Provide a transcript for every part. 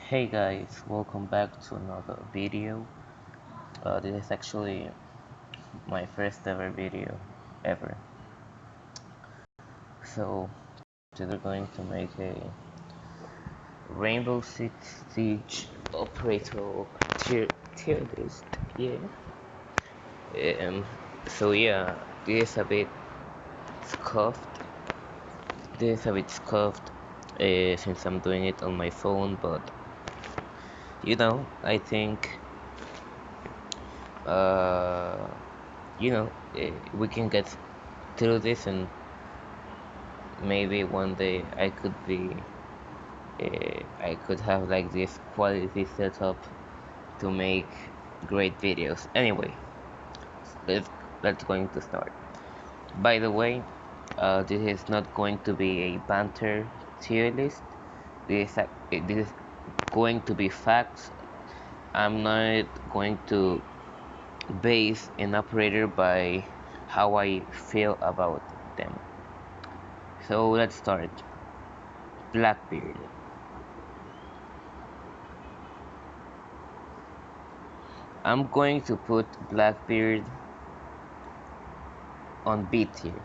Hey guys, welcome back to another video. This is actually my first ever video ever. So today we're going to make a Rainbow Six Siege operator tier list. Yeah. Um. So yeah, this is a bit scuffed. This is a bit scuffed since I'm doing it on my phone, but I think uh we can get through this, and maybe one day I could have like this quality setup to make great videos. Anyway, let's let's going to start. By the way, this is not going to be a banter tier list. This is going to be facts. I'm not going to base an operator by how I feel about them. So let's start. Blackbeard. I'm going to put Blackbeard on B tier.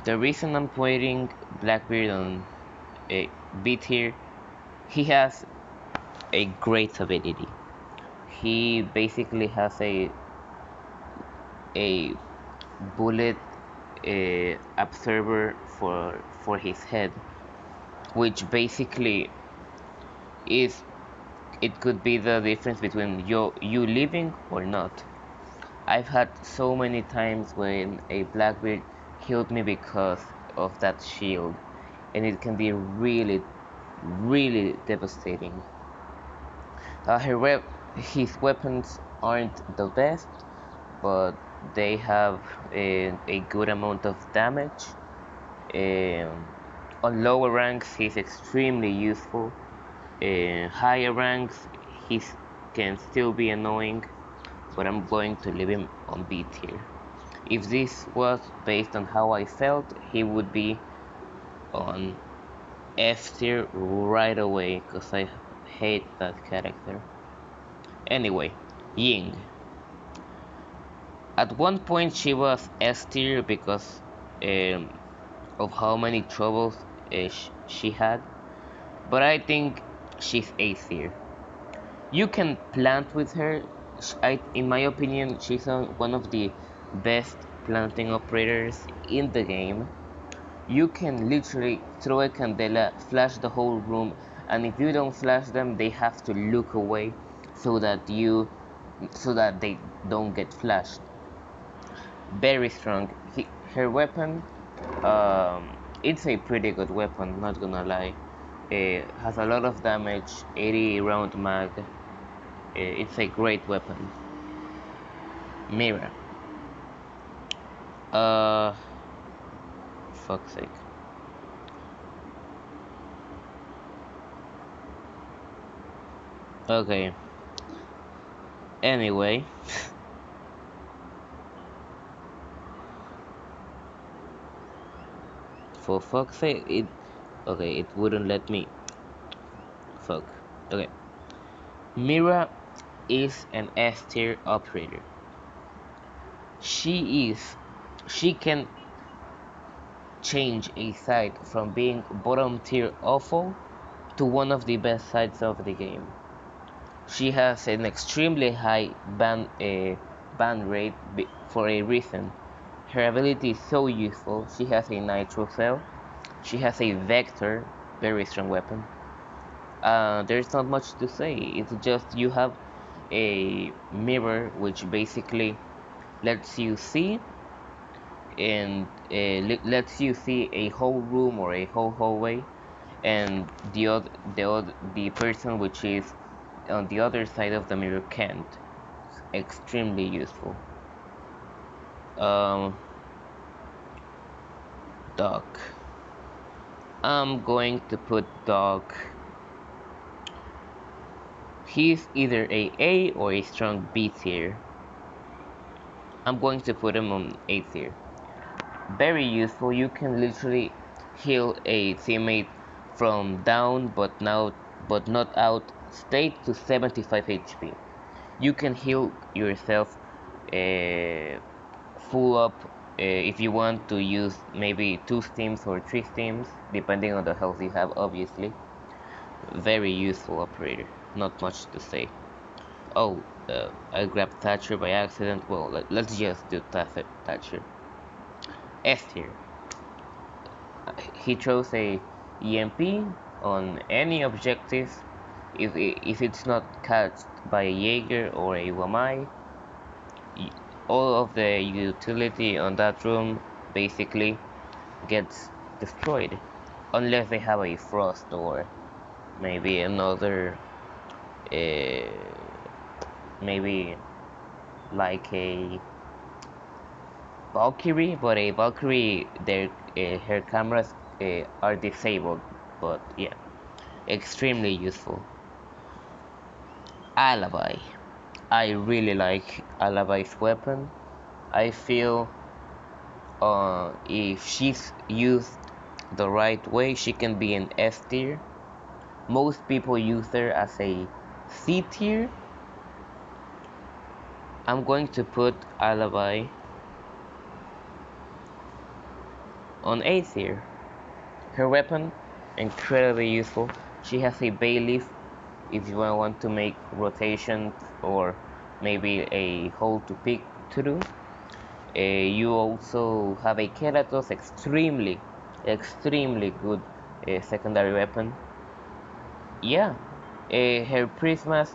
The reason I'm putting Blackbeard on a B tier, he has a great ability. He basically has a bullet absorber for his head, which basically is it could be the difference between you living or not. I've had so many times when a Blackbeard killed me because of that shield, and it can be really devastating. His weapons aren't the best, but they have a good amount of damage. Um, on lower ranks, he's extremely useful. In higher ranks, he can still be annoying, but I'm going to leave him on B tier. If this was based on how I felt, he would be on F tier right away, because I hate that character. Anyway, Ying. At one point she was S tier because um, of how many troubles she had, but I think she's A tier. You can plant with her. In my opinion, she's one of the best planting operators in the game. You can literally throw a candela, flash the whole room, and if you don't flash them, they have to look away so that they don't get flashed. Very strong. Her weapon, it's a pretty good weapon, not gonna lie. It has a lot of damage, 80 round mag. It's a great weapon. Mira. Uh, fuck's sake. Okay. Anyway, for fuck's sake, it wouldn't let me. Fuck. Okay. Mira is an S tier operator. She is. She can change a side from being bottom tier awful to one of the best sides of the game. She has an extremely high ban rate for a reason. Her ability is so useful. She has a nitro cell. She has a vector, very strong weapon. There's not much to say. It's just you have a mirror which basically lets you see and lets you see a whole room or a whole hallway, and the person which is on the other side of the mirror can't. It's extremely useful. Um, Doc. I'm going to put Doc. He's either a or a strong B tier. I'm going to put him on A tier. Very useful. You can literally heal a teammate from down but not out state to 75 HP. You can heal yourself full up if you want to use maybe 2 steams or 3 steams depending on the health you have, obviously. Very useful operator, not much to say. Oh, I grabbed Thatcher by accident. Well, let's just do Thatcher. S tier. He throws a EMP on any objective. If it's not catched by a Jaeger or a Wamai, all of the utility on that room basically gets destroyed. Unless they have a Frost or maybe another, maybe like a Valkyrie, but a Valkyrie, her cameras are disabled. But yeah, extremely useful. Alibi. I really like Alibi's weapon. I feel if she's used the right way, she can be an S tier. Most people use her as a C tier. I'm going to put Alibi on A tier. Her weapon, incredibly useful. She has a bailiff if you want to make rotations or maybe a hole to pick to do. You also have a Keratos, extremely good secondary weapon. Yeah, her prismas,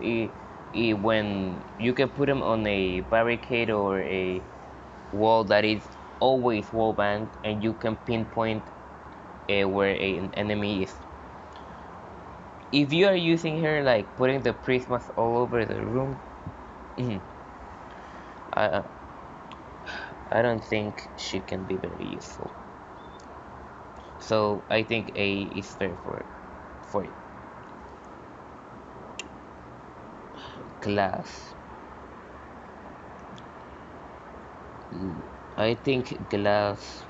when you can put them on a barricade or a wall that is always wall banged, and you can pinpoint where an enemy is. If you are using her like putting the prismas all over the room, I I don't think she can be very useful. So I think A is fair for it. Glass. I think glass.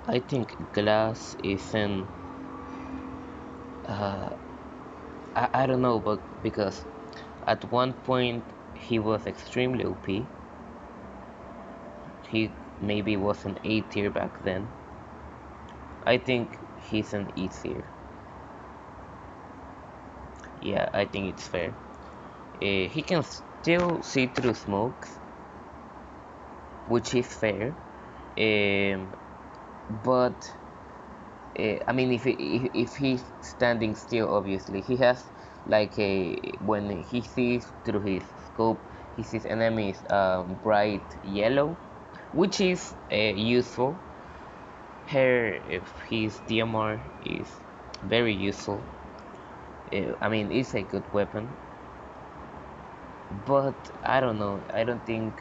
I think glass is an. Uh, I don't know, but because at one point he was extremely OP. He maybe was an A tier back then. I think he's an E tier. Yeah, I think it's fair. He can still see through smokes, which is fair. But I mean, if he's standing still, obviously he has like a when he sees through his scope, he sees enemies bright yellow, which is useful. Here, if his DMR is very useful. I mean, it's a good weapon, but I don't know. I don't think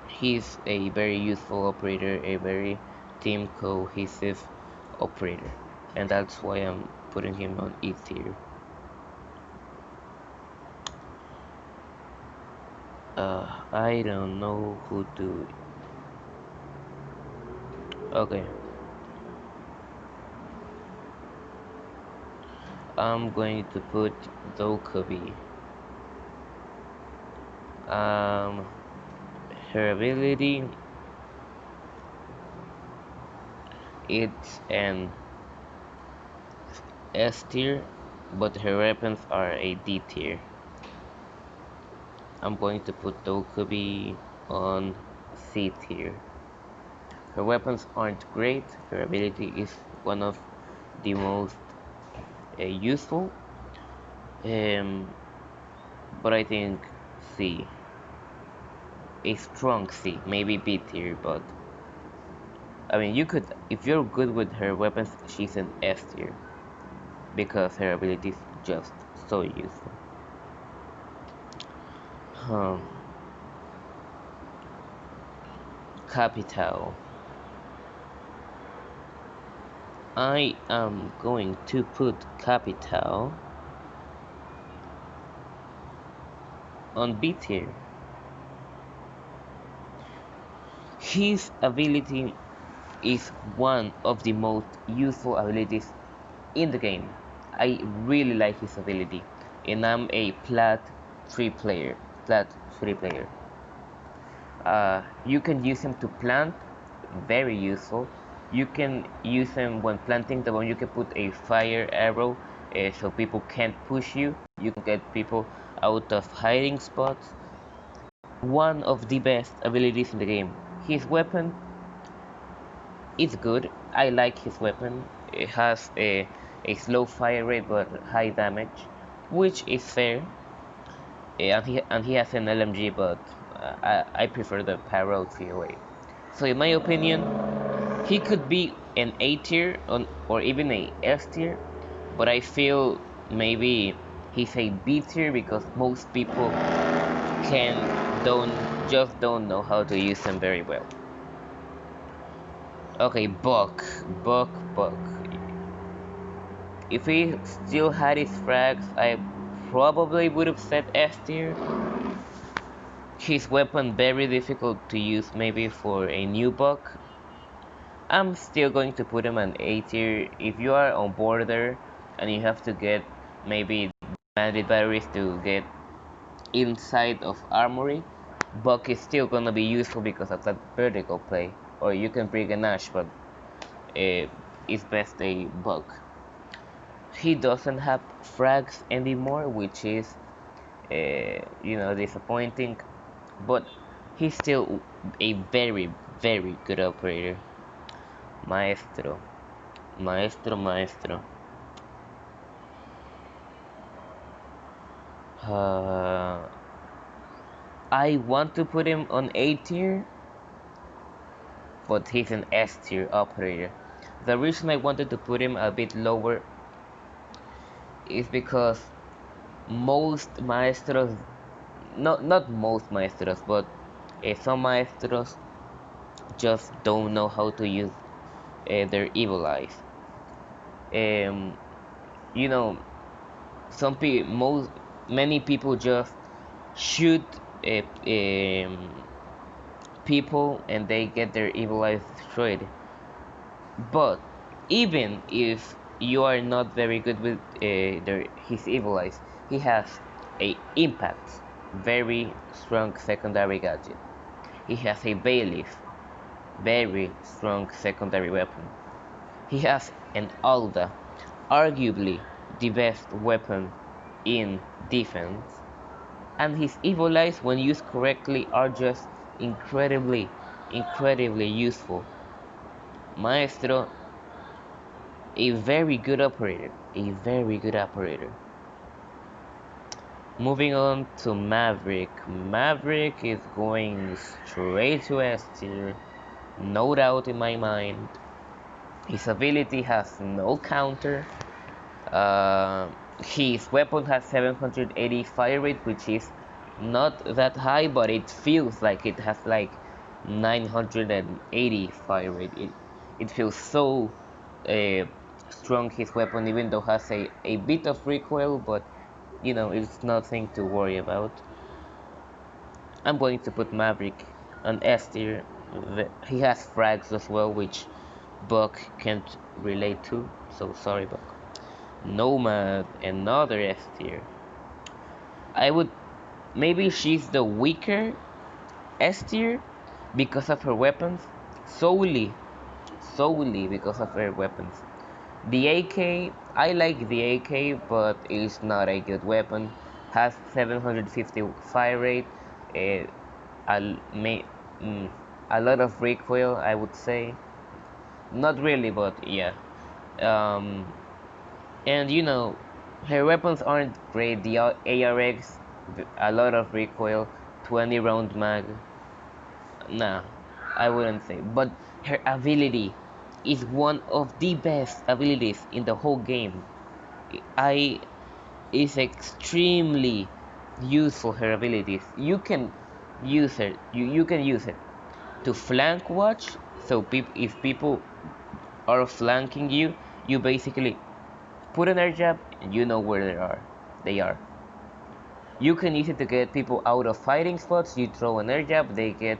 he's a very useful operator, a very team cohesive operator, and that's why I'm putting him on E tier. I don't know who to. Okay, I'm going to put Dokubi. Um, her ability, it's an S tier, but her weapons are a D tier. I'm going to put Dokubi on C tier. Her weapons aren't great, her ability is one of the most useful, um, but I think C. A strong C, maybe B tier, but I mean, you could, if you're good with her weapons, she's an S tier because her ability is just so useful. Um, Capital. I am going to put Capital on B tier. His ability is one of the most useful abilities in the game. I really like his ability, and I'm a plat 3 player. Plat 3 player. You can use him to plant, very useful. You can use him when planting the bomb. You can put a fire arrow so people can't push you. You can get people out of hiding spots. One of the best abilities in the game. His weapon is good. I like his weapon. It has a slow fire rate but high damage, which is fair. And he has an LMG, but I prefer the Pyro 308. So in my opinion, he could be an A tier or even a S tier, but I feel maybe he's a B tier because most people can don't don't know how to use them very well. Okay, Buck. If he still had his frags, I probably would have said S tier. His weapon very difficult to use maybe for a new Buck. I'm still going to put him an A tier. If you are on border and you have to get maybe bandit batteries to get inside of armory, Buck is still gonna be useful because of that vertical play. Or you can bring an Ash, but it's best a Buck. He doesn't have frags anymore, which is disappointing, but he's still a very good operator. Maestro. Maestro. Uh, I want to put him on A tier, but he's an S tier operator. The reason I wanted to put him a bit lower is because most maestros, not most maestros, but some maestros just don't know how to use their evil eyes. Um, you know, many people just shoot people and they get their evil eyes destroyed. But even if you are not very good with his evil eyes, he has a impact, very strong secondary gadget. He has a bailiff, very strong secondary weapon. He has an Alda, arguably the best weapon in defense, and his evil eyes, when used correctly, are just incredibly useful. Maestro, a very good operator, Moving on to Maverick. Maverick is going straight to S tier, no doubt in my mind. His ability has no counter. Uh, his weapon has 780 fire rate, which is not that high, but it feels like it has like 980 fire rate. It feels so uh, strong, his weapon, even though has a bit of recoil, but it's nothing to worry about. I'm going to put Maverick on S tier. He has frags as well, which Buck can't relate to, so sorry Buck. Nomad, another S tier. I would maybe she's the weaker S tier because of her weapons, solely because of her weapons. The AK, I like the AK, but it's not a good weapon. Has 750 fire rate, uh, a, may, a lot of recoil, I would say. Not really, but yeah. Um, and her weapons aren't great. The ARX, a lot of recoil, 20 round mag. Nah, I wouldn't say. But her ability is one of the best abilities in the whole game. I is extremely useful. Her abilities. You can use her. You can use it to flank watch. So if people are flanking you, you basically put an air jab and you know where they are. You can use it to get people out of fighting spots. You throw an air jab, they get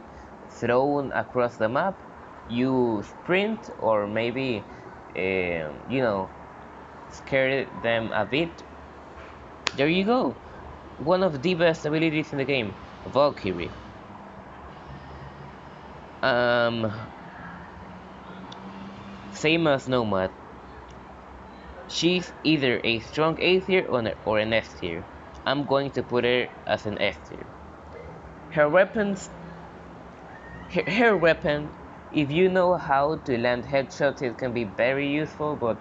thrown across the map, you sprint or maybe you know, scare them a bit. There you go. One of the best abilities in the game, Valkyrie. Um, Same as Nomad. She's either a strong A tier or an S tier. I'm going to put her as an S tier. Her weapons, her weapon, if you know how to land headshots, it can be very useful, but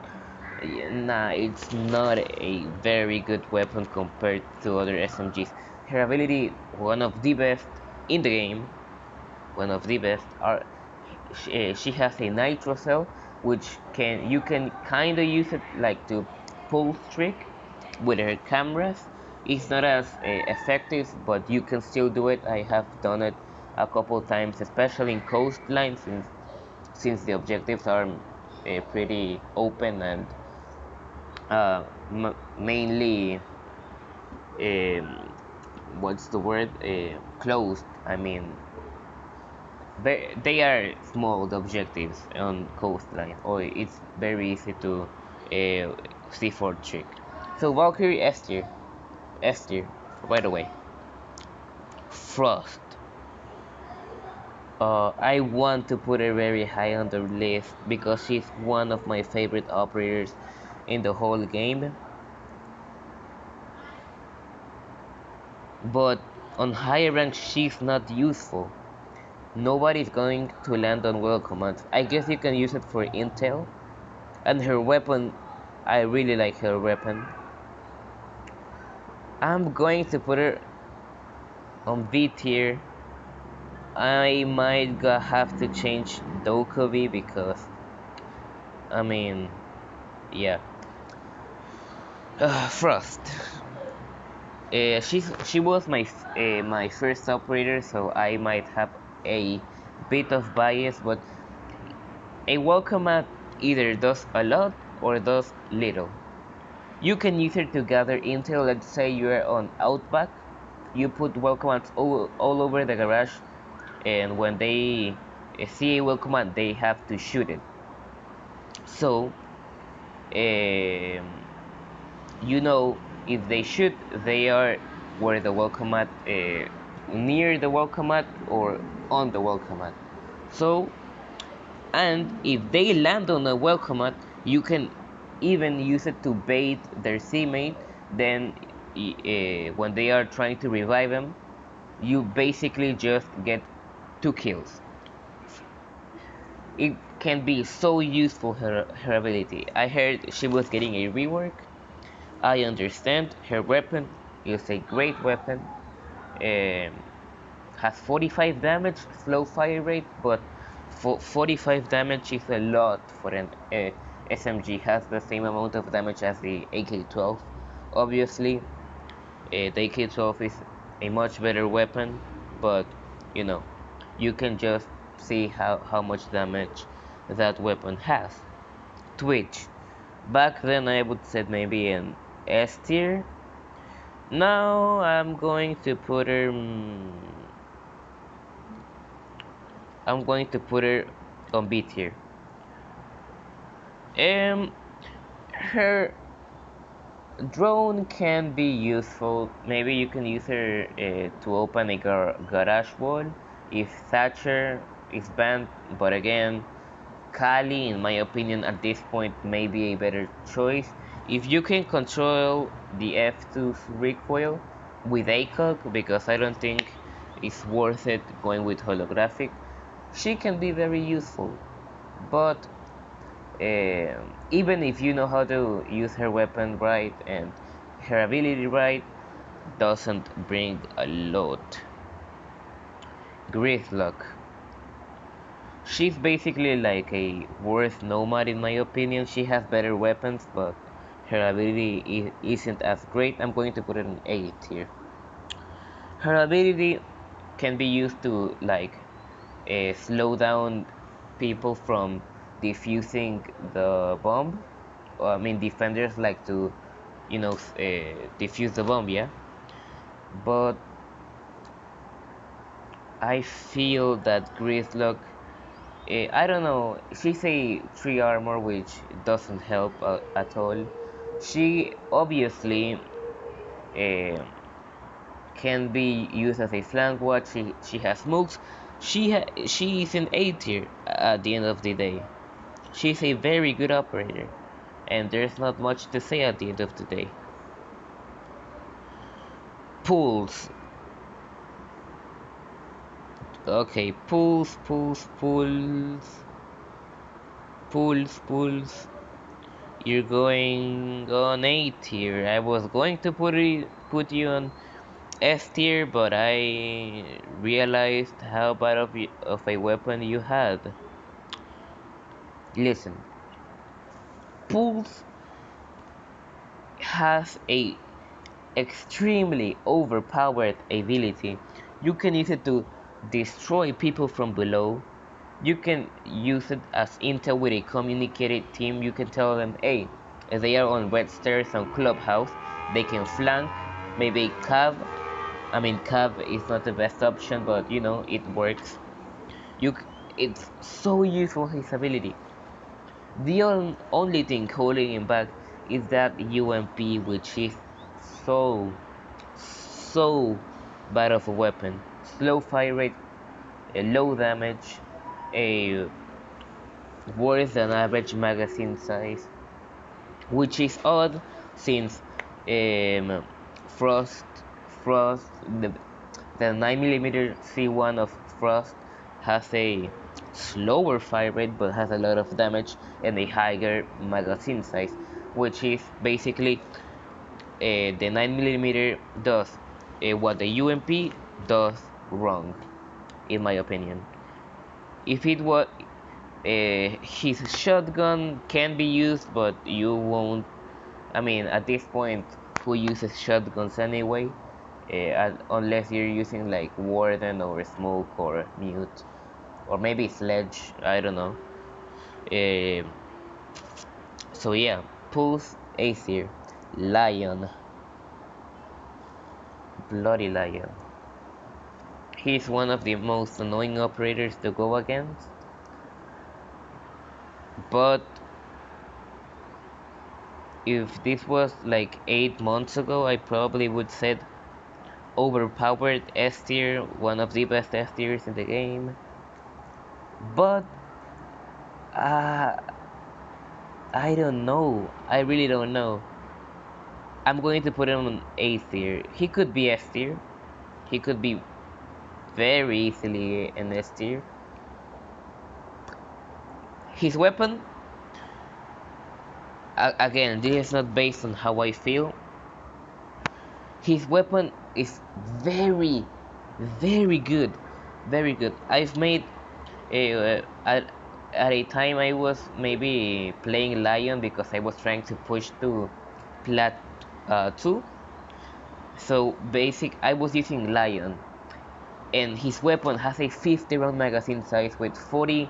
nah, it's not a very good weapon compared to other SMGs. Her ability, one of the best in the game, one of the best, are she has a nitro cell, which you can kind of use it like to pull trick with her cameras. It's not as effective, but you can still do it. I have done it a couple times, especially in coastline, since the objectives are pretty open and mainly what's the word, closed. I mean, they are small, the objectives on coastline, or it's very easy to C4 trick. So Valkyrie S tier, right away. Frost. I want to put her very high on the list because she's one of my favorite operators in the whole game. But on higher rank, she's not useful. Nobody's going to land on well commands. I guess you can use it for intel. And her weapon, I really like her weapon. I'm going to put her on B tier. I might have to change Dokkaebi because, I mean, yeah. Frost. She was my first operator, so I might have a bit of bias, but a welcome mat either does a lot or does little. You can use it to gather intel. Let's say you're on Outback, you put welcome mats all over the garage, and when they see a welcome mat, they have to shoot it. So, um, you know, if they shoot, they are where the welcome mat, near the welcome mat or on the welcome mat. So, and if they land on a welcome mat, you can even use it to bait their teammate. Then, when they are trying to revive them, you basically just get 2 kills. It can be so useful, her ability. I heard she was getting a rework. I understand her weapon is a great weapon. Um, has 45 damage, slow fire rate, but for 45 damage is a lot for an SMG. Has the same amount of damage as the AK-12. Obviously, the AK-12 is a much better weapon, but you know, you can just see how much damage that weapon has. Twitch. Back then I would say maybe an S tier. Now I'm going to put her. I'm going to put her on B tier. Um, her drone can be useful. Maybe you can use her to open a garage wall if Thatcher is banned. But again, Kali, in my opinion, at this point, may be a better choice. If you can control the F2's recoil with ACOG, because I don't think it's worth it going with holographic, she can be very useful. But even if you know how to use her weapon right and her ability right, doesn't bring a lot. Gridlock. She's basically like a worse Nomad in my opinion. She has better weapons, but her ability isn't as great. I'm going to put it in A tier. Her ability can be used to like slow down people from defusing the bomb. I mean, defenders like to, you know, defuse the bomb, yeah. But I feel that Gridlock I don't know. She's a 3 armor, which doesn't help at all. She obviously uh, can be used as a flank watch. She has moves. She is an A tier at the end of the day. She's a very good operator, and there's not much to say at the end of the day. Pulls. Okay, pulls. You're going on A tier. I was going to put you on S tier, but I realized how bad of a weapon you had. Listen, Pulse has a extremely overpowered ability. You can use it to destroy people from below. You can use it as intel with a communicated team. You can tell them, hey, if they are on red stairs on Clubhouse, they can flank, maybe cab. I mean, cab is not the best option, but you know, it works. You, it's so useful, his ability. The only thing holding him back is that UMP, which is so, so bad of a weapon. Slow fire rate, a low damage, a worse than average magazine size, which is odd since um, Frost, Frost, the 9mm C1 of Frost has a slower fire rate but has a lot of damage and a higher magazine size, which is basically the 9mm does what the UMP does wrong, in my opinion. If it was his shotgun can be used, but you won't. I mean, at this point, who uses shotguns anyway? Unless you're using like Warden or Smoke or Mute or maybe Sledge. I don't know. Uh, so yeah, Pulse Aesir, Lion, Bloody Lion. He's one of the most annoying operators to go against, but if this was like 8 months ago, I probably would say overpowered S tier, one of the best S tiers in the game. But uh, I don't know. I really don't know. I'm going to put him on A tier. He could be S tier. He could be very easily an S tier. His weapon, again, this is not based on how I feel. His weapon is very, very good. Very good. I've made at a time I was maybe playing Lion because I was trying to push to Plat 2. So I was using Lion, and his weapon has a 50 round magazine size with 40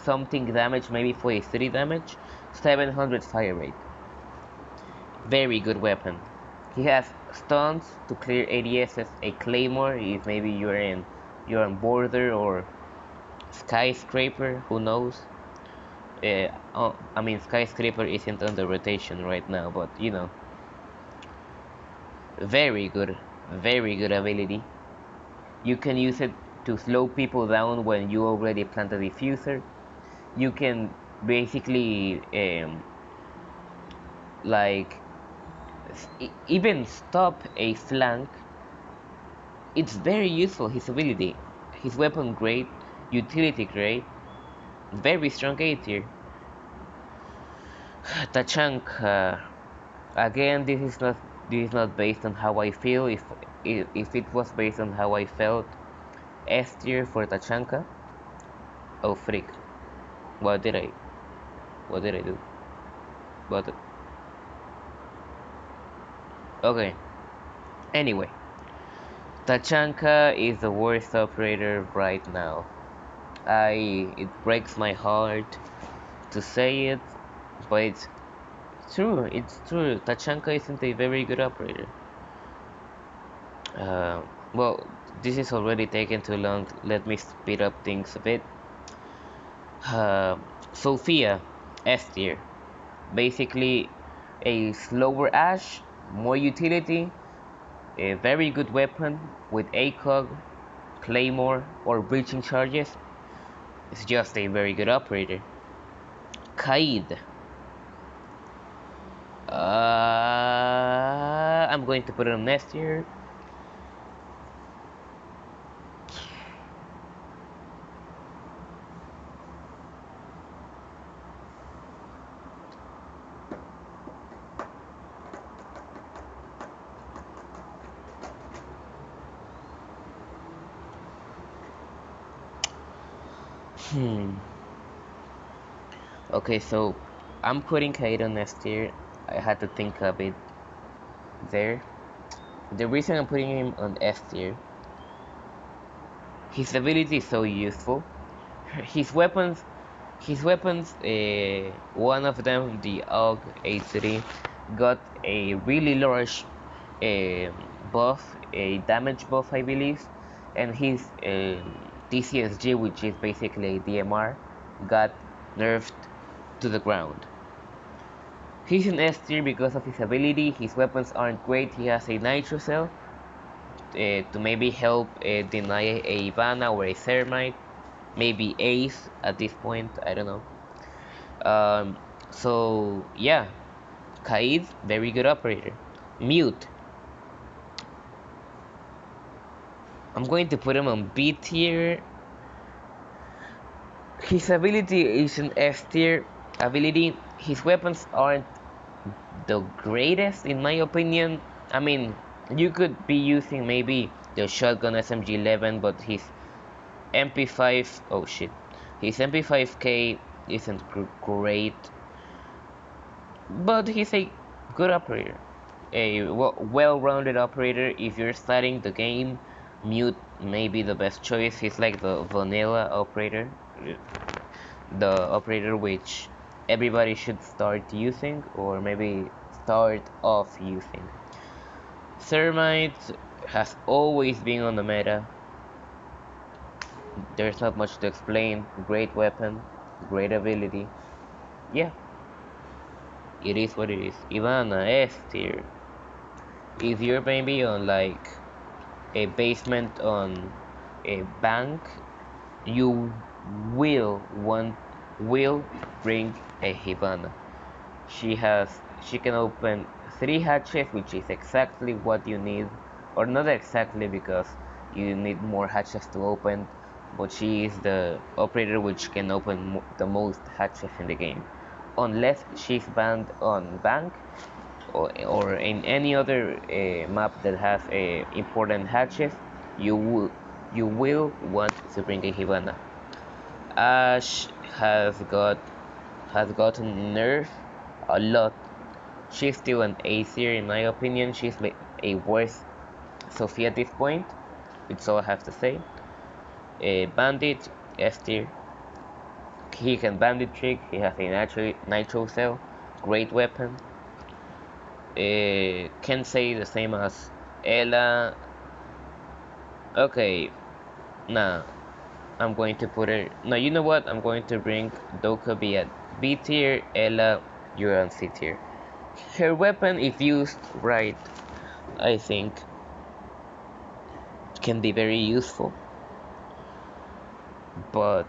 something damage, maybe 43 damage, 700 fire rate. Very good weapon. He has stuns to clear ADSs, a claymore if maybe you're on border or skyscraper, who knows. I mean, skyscraper isn't under rotation right now, but you know, very good, very good ability. You can use it to slow people down when you already plant a diffuser. You can basically like even stop a flank. It's very useful, his ability. His weapon great, utility great, very strong A tier. Tachanka. Again, this is not based on how I feel. If it was based on how I felt, S tier for Tachanka. Oh freak! What did I? What did I do? But okay. Anyway, Tachanka is the worst operator right now. It breaks my heart to say it, but it's true. It's true. Tachanka isn't a very good operator. Well, this is already taken too long. Let me speed up things a bit. Uh, Sophia, S tier. Basically, a slower Ash, more utility, a very good weapon with ACOG, Claymore, or breaching charges. It's just a very good operator. Kaid. I'm going to put it on next year. Hmm. Okay, so I'm putting Kaid on next year. I had to think a bit there. The reason I'm putting him on S tier, his ability is so useful. His weapons, one of them, the AUG A3, got a really large uh, buff, a damage buff, I believe, and his TCSG, which is basically a DMR, got nerfed to the ground. He's in S tier because of his ability. His weapons aren't great. He has a Nitro Cell to maybe help deny a Ivana or a Thermite, maybe Ace at this point. I don't know. So yeah, Kaid, very good operator. Mute. I'm going to put him on B tier. His ability is an S tier ability. His weapons aren't the greatest in my opinion. I mean, you could be using maybe the shotgun SMG-11, but his MP5, oh shit, his MP5K isn't great, but he's a good operator, a well-rounded operator. If you're starting the game, Mute may be the best choice. He's like the vanilla operator, the operator which everybody should start using, or maybe start off using. Thermite has always been on the meta. There's not much to explain. Great weapon, great ability. Yeah, it is what it is. Ivana S tier. If you're maybe on like a basement on a bank, you will want will bring a Hibana. She can open 3 hatches, which is exactly what you need, or not exactly because you need more hatches to open, but she is the operator which can open the most hatches in the game. Unless she's banned on bank or in any other map that has important hatches, you will you will want to bring a Hibana. Ash has gotten nerfed a lot. She's still an A tier in my opinion. She's a worse Sophia at this point. It's all I have to say. Bandit, S tier. He can bandit trick. He has a nitro cell. Great weapon. Can say the same as Ela. Okay, nah. I'm going to put her. No, you know what? I'm going to bring Dokkaebi at B tier. Ela, you're on C tier. Her weapon, if used right, I think can be very useful, but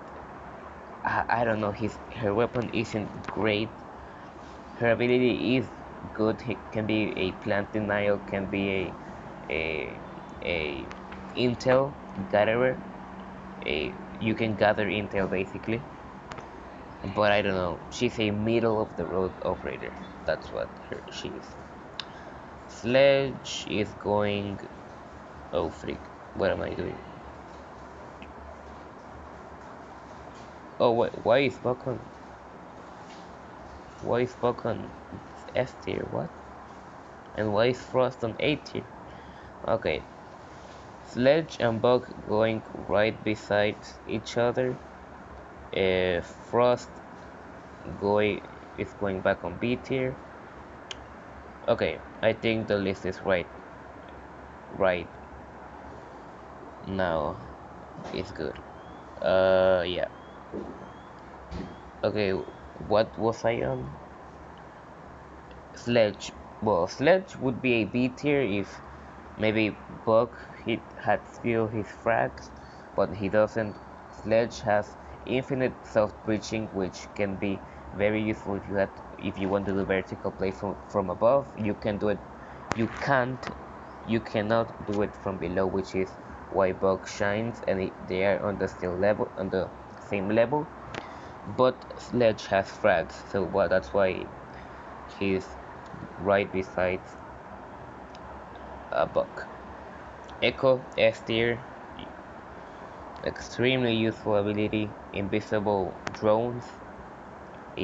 I don't know. Her weapon isn't great. Her ability is good. It can be a plant denial, can be a a intel gatherer. A You can gather intel basically, but I don't know. She's a middle of the road operator. That's what she is. Sledge is going. Oh freak! What am I doing? Oh wait, why is Buck on? Why is Buck on F tier? What? And why is Frost on A tier? Okay, Sledge and Buck going right beside each other. Frost going is going back on B tier. Okay, I think the list is right now. It's good. Yeah. Okay, what was I on? Sledge. Well, Sledge would be a B tier if maybe Buck he had still his frags, but he doesn't. Sledge has infinite self-breaching, which can be very useful if you want to do vertical play from above. You can do it. You can't. You cannot do it from below, which is why Buck shines, and they are on the same level. But Sledge has frags, so that's why he's right beside Buck. Echo S tier, extremely useful ability. Invisible drones.